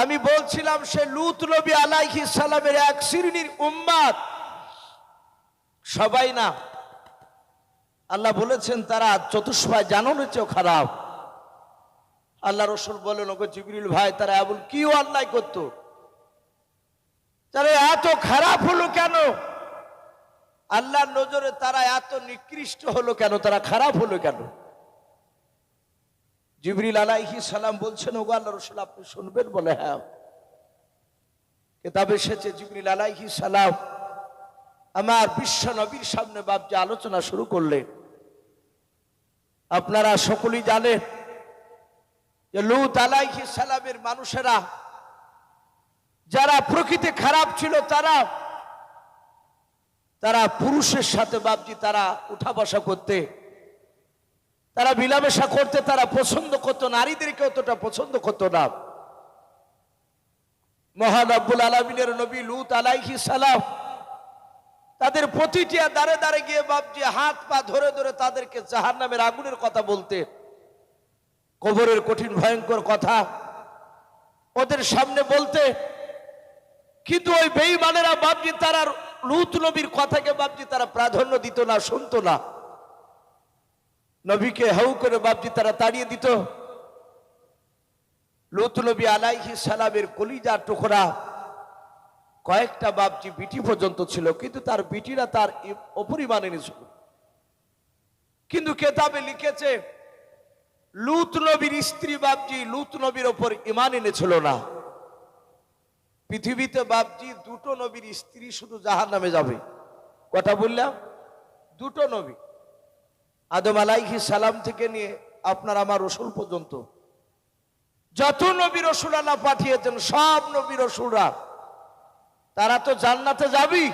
আমি বলছিলাম সে লূত নবী আলাইহিস সালামের এক শ্রেণীর উম্মত, সবাই না। আল্লাহ বলেছেন তারা চতুষ্পায় জানানোর চেয়েও খারাপ। আল্লাহ রসুল বলেন, ওগো জিবরিল ভাই, তারা এমন কি অন্যায় করতো, তারা এত খারাপ হলো কেন? আল্লাহর নজরে তারা এত নিকৃষ্ট হলো কেন? তারা খারাপ হলো কেন? জিবরিল আলাইহিস সালাম বলছেন, ওগো আল্লাহ রসুল, আপনি শুনবেন? বলে হ্যাঁ। কিতাবে এসেছে জিবরিল আলাইহিস সালাম আমার বিশ্ব নবীর সামনে বাপজি আলোচনা শুরু করলেন। আপনারা সকলেই জানেন যে লূত আলাইহিস সালামের মানুষেরা যারা প্রকৃতি খারাপ ছিল, তারা পুরুষের সাথে বাপজি তারা উঠা বসা করতে, তারা মিলামেশা করতে তারা পছন্দ করত, নারীদেরকে অতটা পছন্দ করত না। মহান রব্বুল আলামিনের নবী লূত আলাইহিস সালাম তাদের প্রতিটি দাঁড়ে দাঁড়ে গিয়ে বাপজি হাত পা ধরে ধরে তাদেরকে জাহান্নামের আগুনের কথা বলতে, কবরের কঠিন ভয়ঙ্কর কথা ওদের সামনে বলতে। কিন্তু ওই বেঈমানেরা বাপজি তারা লূত নবীর কথাকে বাপজি তারা প্রাধান্য দিত না, শুনতো না। নবীকে হাউ করে বাপজি তারা তাড়িয়ে দিত। লূত নবী আলাইহিস সালামের কলিজার টুকরা কয়েকটা বাপজি বিটি পর্যন্ত ছিল, কিন্তু তার বিটিরা তার অপরিমাণ এনেছিল। কিন্তু কেতাবে লিখেছে লূত নবীর স্ত্রী বাপজি লূত নবীর ওপর ঈমান এনেছিল না। পৃথিবীতে বাপজি দুটো নবীর স্ত্রী শুধু জাহান্নামে যাবে। কথা বললাম, দুটো নবী, আদম আলাইহিস সালাম থেকে নিয়ে আপনার আমার রসুল পর্যন্ত যত নবী রসুল আল্লাহ পাঠিয়েছেন, সব নবী রসুলরা তারা তো জান্নাতে যাবি,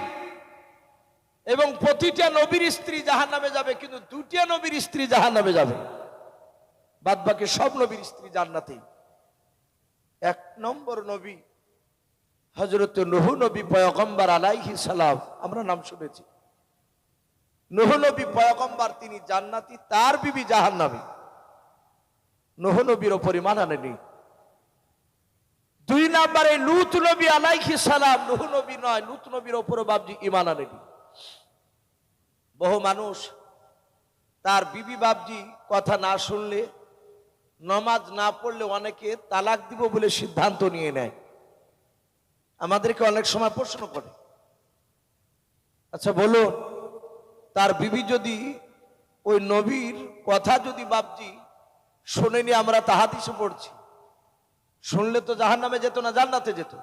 এবং প্রতিটা নবীর স্ত্রী জাহান্নামে যাবে, কিন্তু দুটিয়া নবীর স্ত্রী জাহান্নামে যাবে, বাদ বাকি সব নবীর স্ত্রী জান্নাতে। এক নম্বর নবী হযরত নূহ নবী পয়গম্বর আলাইহিস সালাম, আমরা নাম শুনেছি। নূহ নবী পয়গম্বর, তিনি জান্নাতি, তার বিবি জাহান্নামী। নূহ নবীর ওপর ঈমান আনেনি। দুই নম্বরে লূত নবী আলাইহিস সালাম, নূহ নবী নয়, লূত নবীর ওপরও বাপজি ঈমান আনেনি। বহু মানুষ তার বিবি বাপজি কথা না শুনলে, নামাজ না পড়লে অনেকে তালাক দিব বলে সিদ্ধান্ত নিয়ে নেয়। আমাদেরকে অনেক সময় প্রশ্ন করে, আচ্ছা বলো, তার বিবি যদি ওই নবীর কথা যদি বাপজি শোনেনি, আমরা তা হাদিসে পড়ছি, শুনলে তো জাহান্নামে যেত না, জান্নাতে যেত।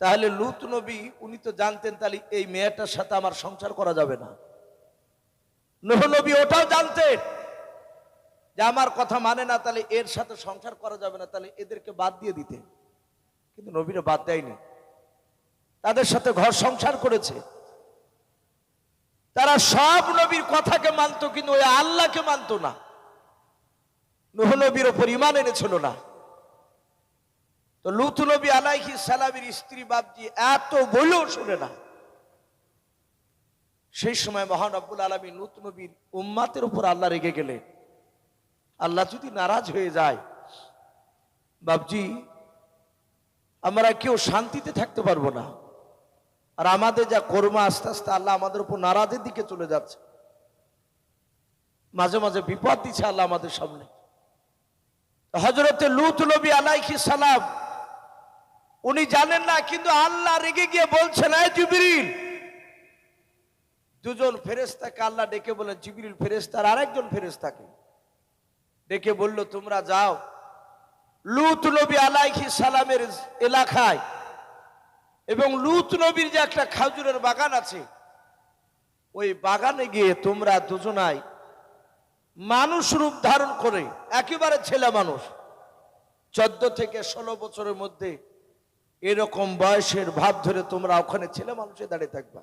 তাহলে লূত নবী উনি তো জানতেন তাহলে এই মেয়েটার সাথে আমার সংসার করা যাবে না। নূহ নবী ওটাও জানতেন যে আমার কথা মানে না, তাহলে এর সাথে সংসার করা যাবে না, তাহলে এদেরকে বাদ দিয়ে দিতেন। কিন্তু নবীরা বাদ দেয়নি, তাদের সাথে ঘর সংসার করেছে। তারা সব নবীর কথাকে মানত, কিন্তু ওই আল্লাহকে মানত না। নূহ নবীর ওপর ঈমান এনেছিল না। তো লূত নবী আলাইহিস সালামের স্ত্রী বাপজি এত বলেও শুনে না। সেই সময় মহান রব্বুল আলামিন লূত নবীর উম্মতের উপর আল্লাহ রেগে গেলেন। আল্লাহ যদি নারাজ হয়ে যায় বাপজি, আমরা কেউ শান্তিতে থাকতে পারবো না। আর আমাদের যা কর্ম, আস্তে আস্তে আল্লাহ আমাদের উপর নারাজের দিকে চলে যাচ্ছে। মাঝে মাঝে বিপদ দিচ্ছে আল্লাহ আমাদের সামনে। হযরতে লূত নবী আলাইহিস সালাম উনি জানেন না, কিন্তু আল্লাহ রেগে গিয়ে বলছেন, এই জিবরিল। দুজন ফেরেশতাকে আল্লাহ ডেকে বলেন, জিবরিল ফেরেশতার আরেকজন ফেরেশতাকে ডেকে বলল, তোমরা যাও লূত নবী আলাইহিস সালামের এলাকায়, এবং লূত নবীর যে একটা খেজুরের বাগান আছে, ওই বাগানে গিয়ে তোমরা দুজনাই মানুষ রূপ ধারণ করে, একেবারে ছেলে মানুষ, 14 থেকে 16 বছরের মধ্যে এরকম বয়সের ভাব ধরে তোমরা ওখানে ছেলে মানুষে দাঁড়িয়ে থাকবা।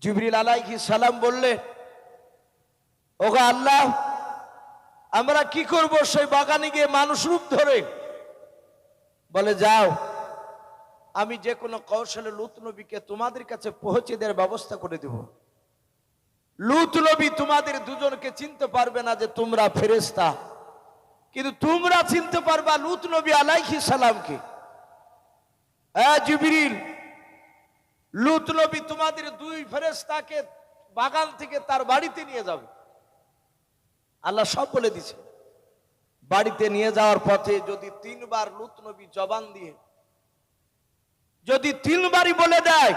জিবরিল আলাইহিস সালাম বললেন, ওগো আল্লাহ, আমরা কি করব সেই বাগানে গিয়ে মানুষ রূপ ধরে? বলে, যাও, আমি যে কোনো কৌশলে লূত নবীকে তোমাদের কাছে পৌঁছে দেওয়ার ব্যবস্থা করে দেব। লূত নবী তোমাদের দুজনকে চিনতে পারবে না যে তোমরা ফেরেশতা, কিন্তু তোমরা চিনতে পারবা লূত নবী আলাইহিস সালামকে। জিবরিল, লূত নবী তোমাদের দুই ফেরেশতাকে বাগান থেকে তার বাড়িতে নিয়ে যাবে। আল্লাহ সব বলে দিছে। বাড়িতে নিয়ে যাওয়ার পথে যদি 3 বার লূত নবী জবান দিয়ে যদি 3 বারই বলে দেয়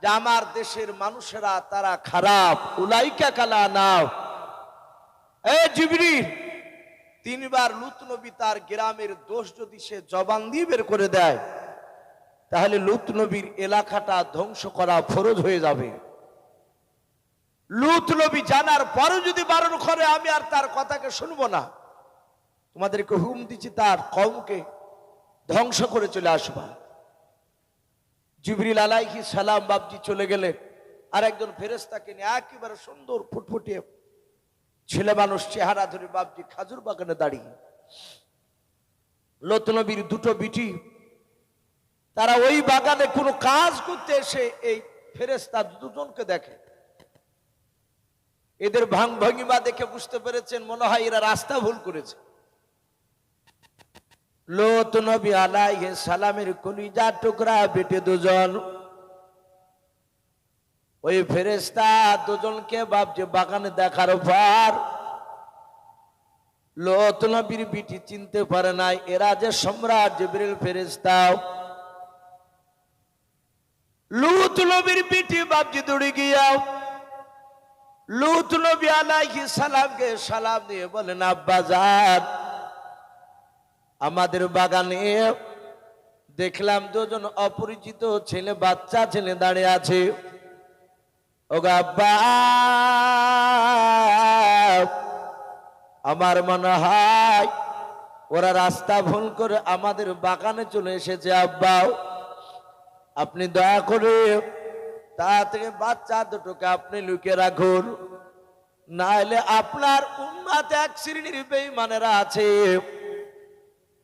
যে আমার দেশের মানুষেরা তারা খারাপ, উলাইকা কালা নাও, জিবরিল 3 বার লূত নবী তার গ্রামের দোষ যদি সে জবান দিয়ে বের করে দেয়, তাহলে লূত নবীর এলাকাটা ধ্বংস করা ফরজ হয়ে যাবে। লূত নবী জানার পরে যদি বারণ করে আমি আর তার কথাকে শুনবো না, তোমাদেরকে হুকুম দিচ্ছি তার কওমকে ধ্বংস করে চলে আসবা। জিবরিল আলাইহিস সালাম বাপজি চলে গেলেন আর একজন ফেরেশতাকে নিয়ে, একেবারে সুন্দর ফুটফুটে ছেলে মানুষ চেহারা ধরে বাপজি খাজুর বাগানে দাঁড়িয়ে। লূত নবীর 2টো বিটি তারা ওই বাগানে কোনো কাজ করতে এসে এই ফেরেশতা 2জনকে দেখে। এদের ভাঙ ভঙ্গিমা দেখে বুঝতে পেরেছেন মনে হয় এরা রাস্তা ভুল করেছে। লূত নবী আলাইহিস সালামের কলিজা টুকরা বেটে 2জন, ওই ফেরেশতা 2জনকে বাপজি বাগানে দেখার পর লূত নবীর বিটি চিনতে পারে নাই এরা যে সম্রাট জিবরিল ফেরেশতা। লূত নবীর বিটি বাপজি দৌড়ে গিয়া লূত নবী আলাইহিস সালামকে সালাম দিয়ে বলেন, আব্বা জান, আমাদের বাগানে দেখলাম 2জন অপরিচিত ছেলে, বাচ্চা ছেলে দাঁড়িয়ে আছে। ওগো আব্বা, আমার মনে হয় ওরা রাস্তা ভুল করে আমাদের বাগানে চলে এসেছে। আব্বা, আপনি দয়া করে তাড়াতাড়ি বাচ্চা 2টোকে আপনি লুকিয়ে রাখুন, নাহলে আপনার উম্মতে এক শ্রেণীর বেঈমানেরা আছে,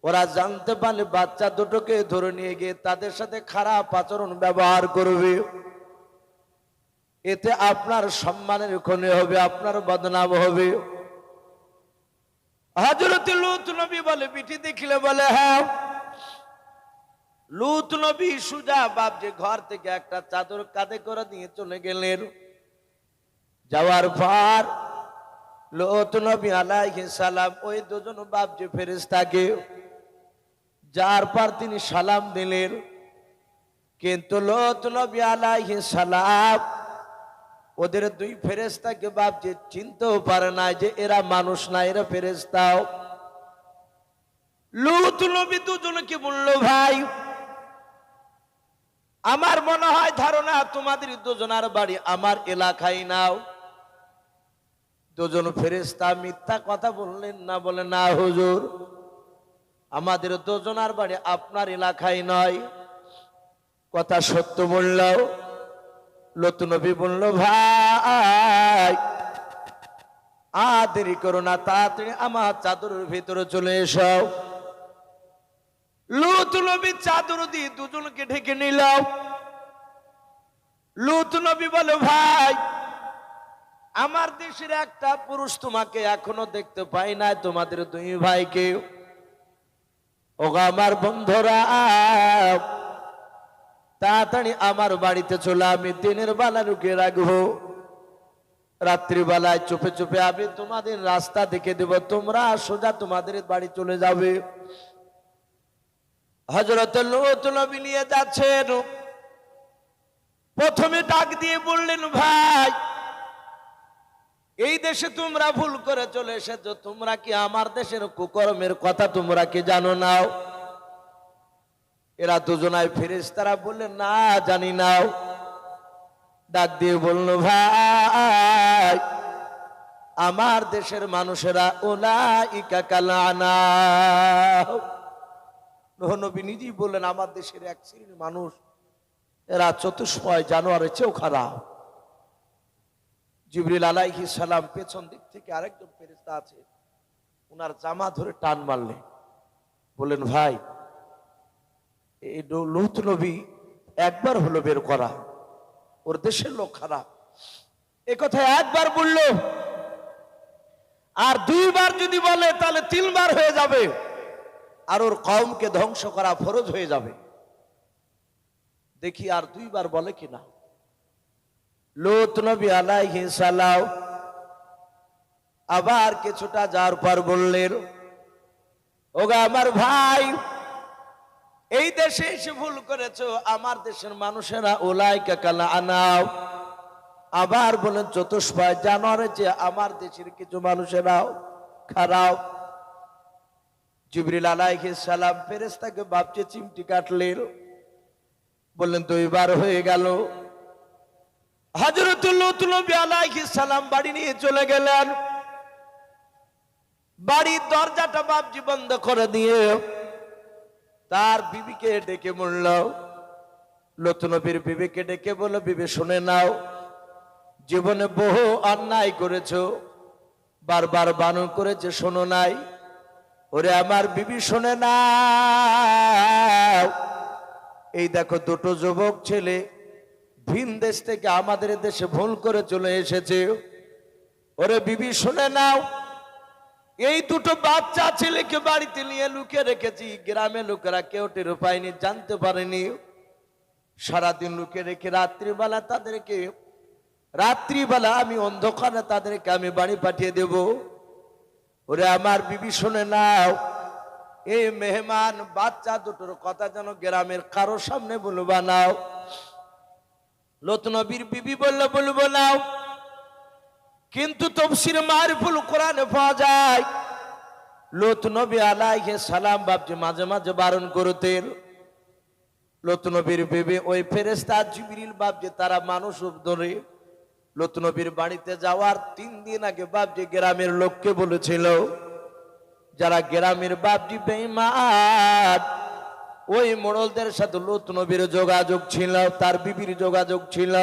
ওরা জানতে পারলে বাচ্চা 2টোকে ধরে নিয়ে গিয়ে তাদের সাথে খারাপ আচরণ ব্যবহার করবে। এতে আপনার সম্মানের ক্ষতি হবে, আপনার বদনাম হবে। হযরত লূত নবী বলে, বিটি দেখলে বলে হ্যাঁ। লূত নবী সুজা বাপ যে ঘর থেকে একটা চাদর কাঁধে করে নিয়ে চলে গেলেন। যাওয়ার পর লূত নবী আলাইহিস সালাম ওই 2জন বাপ যে ফেরেশতাকে যার পর তিনি সালাম দিলেন, কিন্তু লূত নবী আলাইহিস সালাম ওদের 2 ফেরেশতাকে বাপ যে চিনতেও পারে না যে এরা মানুষ না, এরা ফেরেশতা। লূত নবী 2জনকে বলল, ভাই আমার মনে হয় ধারণা তোমাদের 2জনের বাড়ি আমার এলাকায় নাও। 2জন ফেরেশতা মিথ্যা কথা বললেন না, বলে না হুজুর, আমাদের 2জনের বাড়ি আপনার এলাকায় নয়। কথা সত্য বলল। লূত নবী বলল, ভাই দেরি করো না, তাড়াতাড়ি আমার চাদরের ভিতরে চলে এসো। লূত নবী চাদর দিয়ে 2জনকে ঢেকে নিল। লূত নবী বলে, ভাই আমার দেশের একটা পুরুষ তোমাকে এখনো দেখতে পাই না, তোমাদের 2 ভাইকে। ওগো আমার বন্ধুরা, তাড়াতাড়ি আমার বাড়িতে চলে, আমি দিনের বেলা লুকিয়ে রাখবো, রাত্রিবেলায় চুপে চুপে আমি তোমাদের রাস্তা দেখে দেব, তোমরা সোজা তোমাদের বাড়ি চলে যাবে। হযরত লূত নবী নিয়ে যাচ্ছেন। প্রথমে ডাক দিয়ে বললেন, ভাই এই দেশে তোমরা ভুল করে চলে এসেছো, তোমরা কি আমার দেশের কুকর্মের কথা তোমরা কি জানো না? এরা 2জনাই ফেরেশতারা বললেন, না জানি না। ডাক দিয়ে বলল, ভাই আমার দেশের মানুষেরা উলাইকা কালানা। নবী নিজেই বললেন, আমার দেশের এক শ্রেণীর মানুষ এরা চতুষ্পয় জানোয়ারের চেয়েও খারাপ। জিবরিল আলাইহিস সালাম পেছন দিক থেকে আরেকজন ফেরেশতা আছে, ওনার জামা ধরে টান মারলেন, বললেন, ভাই এই লূত নবী একবার হলো বের করা, ওর দেশের লোক খারাপ। এ কথা একবার বলল, আর দুইবার যদি বলে তাহলে তিনবার হয়ে যাবে, আর ওর কওমকে ধ্বংস করা ফরজ হয়ে যাবে। দেখি আর দুইবার বলে কিনা। লূত নবী আলাইহিস সালাম আবার কিছুটা যাওয়ার পর বললেন, ওগো আমার ভাই, এই দেশে এসে ভুল করেছো, আমার দেশের মানুষেরা উলাইকা কাল আনাম। আবার বলেন চতুষ্পায় জানোয়ারের যে আমার দেশের কিছু মানুষেরাও খারাপ। জিবরিল আলাইহিস সালাম ফেরেশতাকে ভাবছে চিমটি কাটলেন, বললেন দুইবার হয়ে গেল। হযরত লূত নবী আলাইহিস সালাম বাড়ি নিয়ে চলে গেলেন। বাড়ির দরজাটা বাপজি বন্ধ করে দিয়ে তার বিবিকে ডেকে বলল, লূত নবীর বিবিকে ডেকে বলল, বিবি শুনে নাও, জীবনে বহু অন্যায় করেছো, বারবার বারণ করেছে, শোনো নাই। ওরে আমার বিবি শুনে নাও, এই দেখো দুটো যুবক ছেলে ভিন দেশ থেকে আমাদের দেশে ভুল করে চলে এসেছে। ওরে বিবি শুনে নাও, এই দুটো বাচ্চা ছেলেকে বাড়িতে নিয়ে লুকিয়ে রেখেছি, গ্রামে লোকেরা কেউ টের পায়নি, জানতে পারেনি। সারাদিন লুকিয়ে রেখে রাত্রিবেলা আমি অন্ধকারে তাদেরকে আমি বাড়ি পাঠিয়ে দেব। ওরে আমার বিবি শুনে নাও, এই মেহমান বাচ্চা দুটোর কথা যেন গ্রামের কারো সামনে বলবা নাও। লূত নবীর বিবি বলল, বলবো নাও, কিন্তু তাফসীর মারিফুল কোরআনে পাওয়া যায় লূত নবী আলাইহিস সালাম বাপজি মাঝে মাঝে বারণ করতেন। লূত নবীর বিবি ওই ফেরেশতা জিবরিল বাপজি তারা মানুষ রূপ ধরে লূত নবীর বাড়িতে যাওয়ার 3 দিন আগে বাপজি গ্রামের লোককে বলেছিল, যারা গ্রামের বাপজি বেঈমান, ওই মোড়লদের সাথে লূত নবীর যোগাযোগ ছিল, তার বিবির যোগাযোগ ছিল।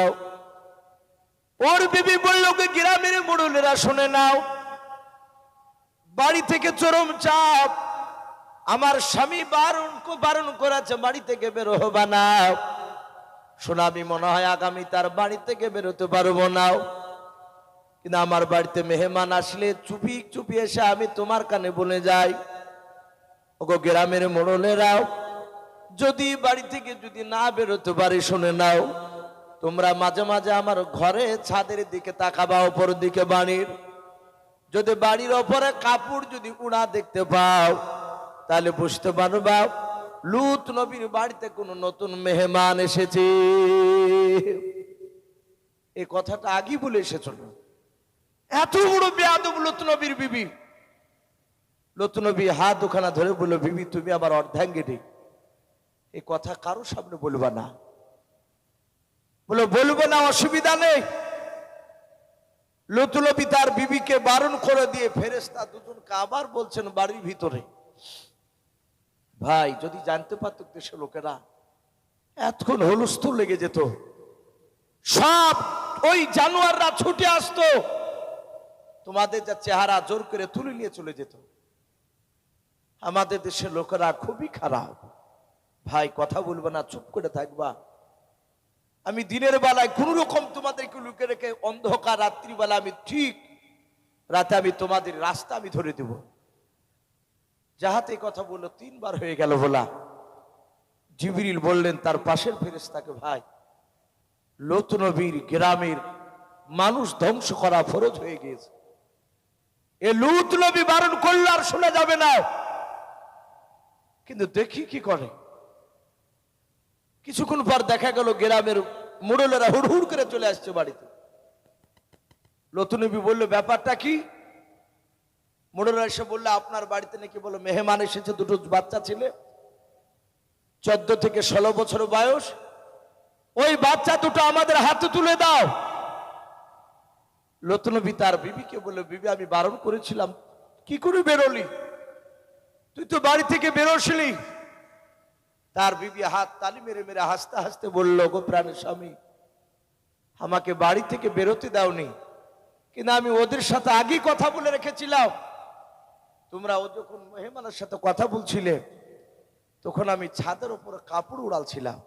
ওর বিবি বলল, গ্রামের মোড়লেরা শুনে নাও, বাড়ি থেকে চরম চাপ, আমার স্বামী বারণ করেছে বাড়ি থেকে বের হবা না। শোনা, আমি মনে হয় আগামী তার বাড়ি থেকে বেরোতে পারবো না, কিন্তু আমার বাড়িতে মেহমান আসলে চুপি চুপি এসে আমি তোমার কানে বলে যাই, ওগো গ্রামের মোড়লেরাও, যদি বাড়ি থেকে যদি না বেরোতে পারি, শুনে নাও, তোমরা মাঝে মাঝে আমার ঘরে ছাদের দিকে তাকাবা, উপর দিকে বাড়ির, যদি বাড়ির ওপরে কাপড় যদি উড়া দেখতে পাও, তাহলে বুঝতে পারবা লূত নবীর বাড়িতে কোনো নতুন মেহমান এসেছে। এই কথাটা আগেই বলে এসেছিল। এত বড় বেয়াদব লূত নবীর বিবি। লূত নবী হাত দুখানা ধরে বলল, বিবি তুমি আবার অর্ধাঙ্গিনী, এই কথা কারো সামনে বলবা না। বলবো না, অসুবিধা নেই। লূত নবী তার বিবিকে বারণ করে দিয়ে ফেরেশতা দুজনকে আবার বলছেন বাড়ির ভিতরে। ভাই, যদি জানতে পারত দেশের লোকেরা, এতক্ষণ হুলস্থুল লেগে যেত, সব ওই জানোয়াররা ছুটে আসতো, তোমাদের যা চেহারা জোর করে তুলে নিয়ে চলে যেত। আমাদের দেশের লোকেরা খুবই খারাপ। ভাই, কথা বলবো না, চুপ করে থাকবা। আমি দিনের বেলায় কোন রকম তোমাদেরকে লুকে রেখে অন্ধকার রাত্রিবেলা আমি ঠিক রাতে আমি তোমাদের রাস্তা আমি ধরে দেব। যাহাতে কথা বললো 3 বার হয়ে গেল বলা। জিবরিল বললেন তার পাশের ফেরেশতাকে, ভাই, লূত নবীর গ্রামের মানুষ ধ্বংস করা ফরজ হয়ে গিয়েছে, এ লূত নবী বারণ করলে আর শোনা যাবে না। কিন্তু দেখি কি করে। কিছুক্ষণ পর দেখা গেল গ্রামের মোড়লেরা হুড় করে চলে আসছে বাড়িতে। লূত নবী বলল, ব্যাপারটা কি? মোড়লেরা এসে বললো, আপনার বাড়িতে নাকি বলো মেহমান এসেছে, দুটো বাচ্চা ছেলে, 14 থেকে 16 বছর বয়স, ওই বাচ্চা দুটো আমাদের হাতে তুলে দাও। লূত নবী তার বিবিকে বলল, বিবি আমি বারণ করেছিলাম, কি করে বেরোলি? তুই তো বাড়ি থেকে বেরোসলি। তার বিবি হাত তালি মেরে মেরে হাসতে হাসতে বলল, গো প্রাণের স্বামী, আমাকে বাড়ি থেকে বেরোতে দাওনি, কিন্তু আমি ওদের সাথে আগেই কথা বলে রেখেছিলাম। তোমরা ও যখন মেহমানের সাথে কথা বলছিলে, তখন আমি ছাদের উপরে কাপড় উড়ালছিলাম।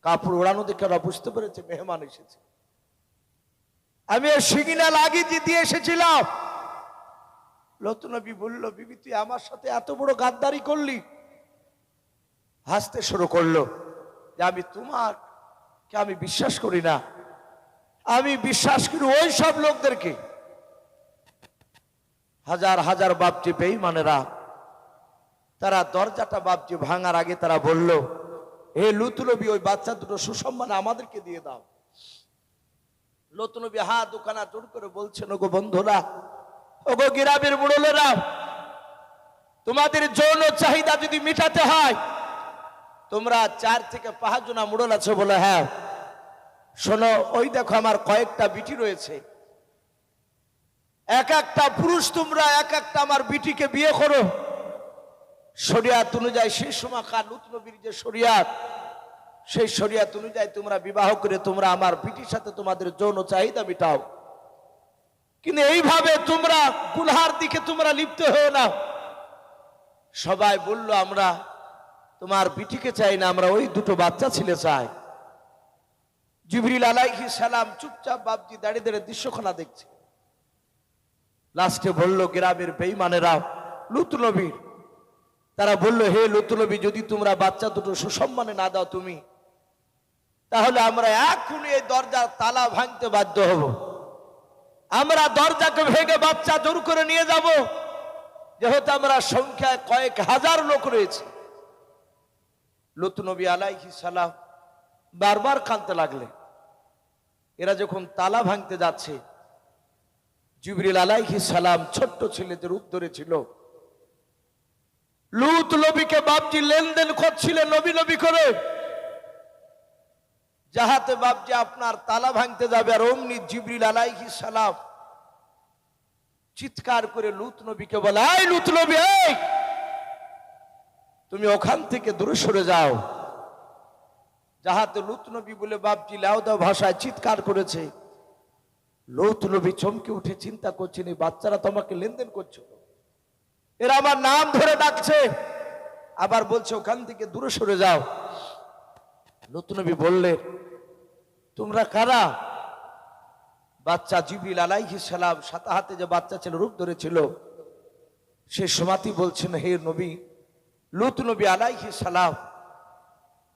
কাপড় উড়ানো দেখে ওরা বুঝতে পেরেছে মেহমান এসেছে। আমি সিগন্যাল আগে দিয়ে এসেছিলাম, লূত নবী বলল, বিবি তুই আমার সাথে এত বড় গাদ্দারি করলি? হাসতে শুরু করলো যে আমি তোমাকে আমি বিশ্বাস করি না, আমি বিশ্বাস করি ওই সব লোকদেরকে। হাজার হাজার বাপজি বেঈমানেরা তারা দরজাটা বাপজি ভাঙার আগে তারা বলল, হে লূত নবী, ওই বাচ্চা দুটো সুসম্মানে আমাদেরকে দিয়ে দাও। লূত নবী হাত দুখানা জোর করে বলছেন, ওগো বন্ধুরা, ওগো গ্রামের মুরলেরা, তোমাদের যৌন চাহিদা যদি মিটাতে হয়, তোমরা 4 থেকে 5 জনা মুরল আছো বলে, হ্যাঁ শোনো, ওই দেখো আমার কয়েকটা বিটি রয়েছে, এক একটা পুরুষ তোমরা এক একটা আমার বিটিকে বিয়ে করো শরিয়াত অনুযায়ী। সেই সময়কার লূত নবীর যে শরিয়াত, সেই শরিয়াত অনুযায়ী তোমরা বিবাহ করে তোমরা আমার বিটির সাথে তোমাদের যৌন চাহিদা মিটাও। কিন্তু এইভাবে তোমরা গুনহার দিকে তোমরা লিপ্ত হয়ে না। সবাই বলল, আমরা তোমার বিটিকে চাই না, আমরা ওই দুটো বাচ্চা ছেলে চাই। জিবরিল আলাইহিস সালাম চুপচাপ বাপজি দাঁড়িয়ে দাঁড়িয়ে দৃশ্যখানা দেখছে। লাস্টে বলল গ্রামের বেঈমানেরা লূত নবীর, তারা বলল, হে লূত নবী, যদি তোমরা বাচ্চা দুটো সুসম্মানে না দাও তুমি, তাহলে আমরা এখনই এই দরজার তালা ভাঙতে বাধ্য হব। আমরা দরজাকে ভেঙে বাচ্চা জোর করে নিয়ে যাব, যেহেতু আমরা সংখ্যায় কয়েক হাজার লোক রয়েছে। লূত নবী আলাইহিস সালাম বারবার কাঁদতে লাগলেন। এরা যখন তালা ভাঙতে যাচ্ছে, জিবরিল আলাইহিস সালাম ছোট্ট ছেলেদের রূপ ধরেছিল। লূত নবীকে বাপজি লেনদেন করছিলেন নবী নবী করে, যাহাতে বাপজি আপনার তালা ভাঙতে যাবে। আর অমনি জিবরিল আলাইহিস সালাম চিৎকার করে লূত নবীকে বলে, এই লূত নবী, এই তুমি ওখান থেকে দূরে সরে যাও। যাহাতে লূত নবী বলে বাপজি লাউদা ভাষায় চিৎকার করেছে। লূত নবী চমকে উঠে চিন্তা করছেন, এই বাচ্চারা তোমাকে লেনদেন করছো, এরা আমার নাম ধরে ডাকছে, আবার বলছে ওখান থেকে দূরে সরে যাও। লূত নবী বললেন, তোমরা কারা? বাচ্চা জিবরিল আলাইহিস সালাম সাথে হাতে যে বাচ্চা ছেলে রূপ ধরেছিল, সে সময়ই বলছেন, হে নবী লূত নবী আলাইহিস সালাম,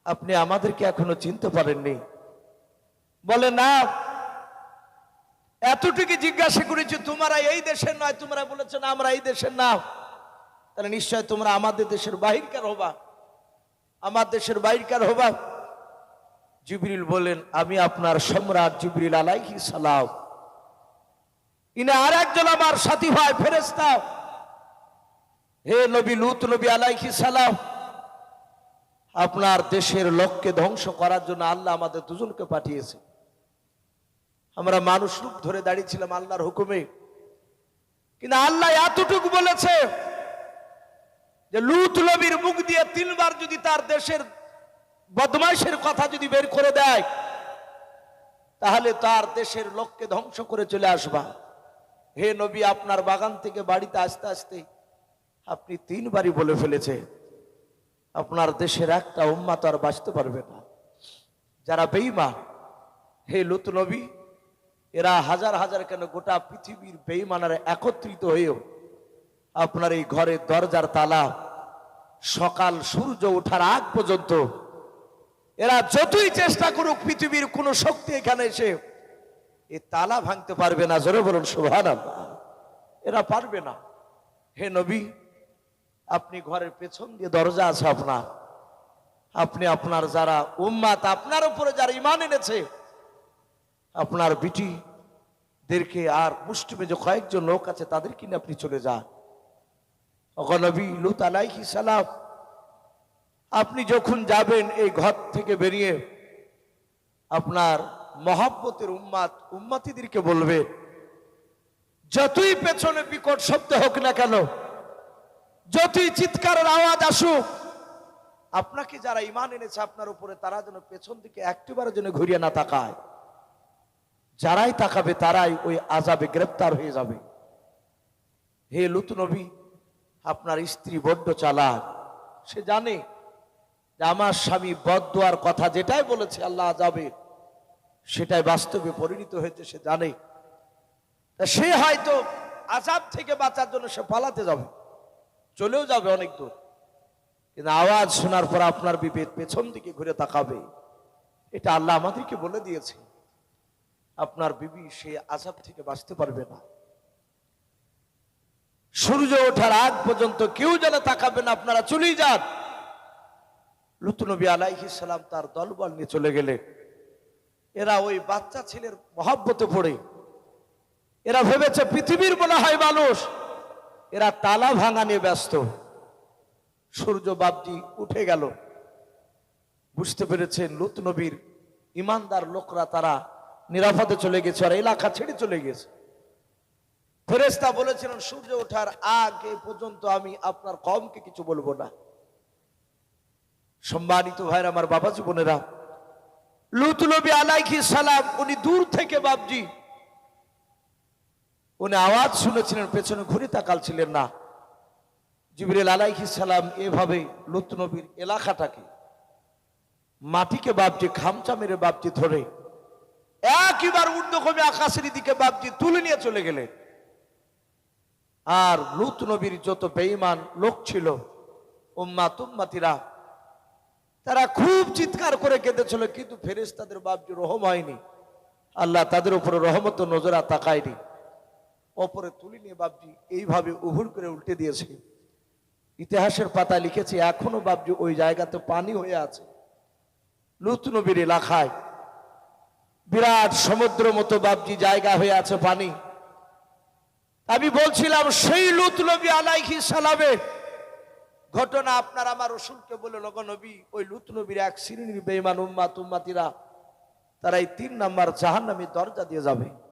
আপনি আমাদেরকে এখনো চিনতে পারেননি? বলে না, এতটুকু জিজ্ঞাসা করেছি, তোমরা এই দেশের নয়? তোমরা বলেছো না আমরা এই দেশের না, তাহলে নিশ্চয় তোমরা আমাদের দেশের বাহিরকার হবা, আমার দেশের বাহিরকার হবা। জিবরিল বলেন, আমি আপনার সম্রাট জিবরিল আলাইহিস সালাম, ইনি আর একজন আমার সাথী ভাই ফেরেশতা। হে নবী লূত নবী আলাইহিস সালাম, আপনার দেশের লোককে ধ্বংস করার জন্য আল্লাহ আমাদের দুজনকে পাঠিয়েছে। আমরা মানুষ রূপ ধরে দাঁড়িয়েছিলাম আল্লাহর হুকুমে, কিন্তু আল্লাহ এতটুকু বলেছে যে লূত নবীর মুখ দিয়ে 3 বার যদি তার দেশের বদমাইশের কথা যদি বের করে দেয়, তাহলে তার দেশের লোককে ধ্বংস করে চলে আসবা। হে নবী, আপনার বাগান থেকে বাড়িতে আসতে আসতে আপনি 3 বারই বলে ফেলেছে, আপনার দেশের একটা উম্মাত আর বাঁচতে পারবে না, যারা বেঈমান। হে লূত নবী, এরা হাজার হাজার কেন গোটা পৃথিবীর বেঈমানেরা একত্রিত হয়েও আপনার এই ঘরের দরজার তালা সকাল সূর্য ওঠার আগ পর্যন্ত এরা যতই চেষ্টা করুক, পৃথিবীর কোন শক্তি এখানে এসে এই তালা ভাঙতে পারবে না। জোরে বলুন সুবহানাল্লাহ। এরা পারবে না। হে নবী, আপনি ঘরের পেছন দিয়ে দরজা আছে আপনার, আপনি আপনার যারা উম্মাত, আপনার উপরে যারা ঈমান এনেছে, আপনার বিটিদেরকে আর মুষ্টিমে যে কয়েকজন লোক আছে তাদেরকে নিয়ে আপনি চলে যান। ওগো নবী লূত আলাইহিস সালাম, আপনি যখন যাবেন এই ঘর থেকে বেরিয়ে আপনার মহব্বতের উম্মাতিদেরকে বলবে, যতই পেছনে বিকট শব্দ হোক না কেন, যতই চিৎকারের আওয়াজ আসুক, আপনাকে যারা ঈমান এনেছে আপনার উপরে, তারা যেন পেছন দিকে একটিবারের জন্য ঘুরিয়ে না তাকায়। যারাই তাকাবে তারাই ওই আযাবে গ্রেফতার হয়ে যাবে। হে লূত নবী, আপনার স্ত্রী বড্ড চালাক, সে জানে যে আমার স্বামী বদদুয়ার কথা যেটাই বলেছে আল্লাহ আযাবে, সেটাই বাস্তবে পরিণত হয়েছে, সে জানে। সে হয়তো আযাব থেকে বাঁচার জন্য সে পালাতে যাবে, চলেও যাবে অনেক দূর, কিন্তু আওয়াজ শোনার পর আপনার বিবি পেছন দিকে ঘুরে তাকাবে। এটা আল্লাহ আমাদেরকে বলে দিয়েছে। আপনার বিবি সে আযাব থেকে বাঁচতে পারবে না। সূর্য ওঠার আগ পর্যন্ত কেউ যেন তাকাবে না, আপনারা চলেই যান। লূত নবী আলাইহিস সালাম তার দলবল নিয়ে চলে গেলেন। এরা ওই বাচ্চা ছেলের মহব্বতে পড়ে এরা ভেবেছে পৃথিবীর মনে হয় মানুষ, এরা তালা ভাঙা নিয়ে ব্যস্ত। সূর্য বাপজি উঠে গেল, বুঝতে পেরেছেন লূত নবীর ইমানদার লোকরা তারা নিরাপদে চলে গেছে, আর এলাকা ছেড়ে চলে গেছে। ফেরেশতা বলেছিলেন সূর্য ওঠার আগে পর্যন্ত আমি আপনার কওমকে কিছু বলবো না। সম্মানিত ভাইরা আমার, বাবাজি বোনেরা, লূত নবী আলাইহিস সালাম উনি দূর থেকে বাপজি উনি আওয়াজ শুনেছিলেন, পেছনে ঘুরে তাকালছিলেন না। জিবরিল আলাইহিস সালাম এভাবে লূত নবীর এলাকাটাকে মাটিকে বাপজি খামচা মেরে বাপজি ধরে একবার ঊর্ধ্বগামী আকাশের দিকে বাপজি তুলে নিয়ে চলে গেলেন। আর লূত নবীর যত বেঈমান লোক ছিল, উম্মাত উম্মাতিরা, তারা খুব চিৎকার করে কেঁদেছিল, কিন্তু ফেরেশতাদের বাপজি রহম হয়নি। আল্লাহ তাদের উপরে রহমত নজরা তাকায়নি। অপরে তুলে নিয়ে বাপজি এইভাবে উহুড় করে উল্টে দিয়েছে। ইতিহাসের পাতা লিখেছে এখনো বাপজি ওই জায়গাতে পানি হয়ে আছে। লূত নবীর এলাকায় বিরাট সমুদ্র মতো বাপজি জায়গা হয়ে আছে পানি। আমি বলছিলাম সেই লূত নবী আলাইহিস সালামের ঘটনা আপনার আমার রাসূলকে বলে, লগো নবী, ওই লূত নবীর এক শ্রেণীর বেঈমান উম্মাত উম্মাতিরা তারা এই 3 নাম্বার জাহান্নামী দরজা দিয়ে যাবে।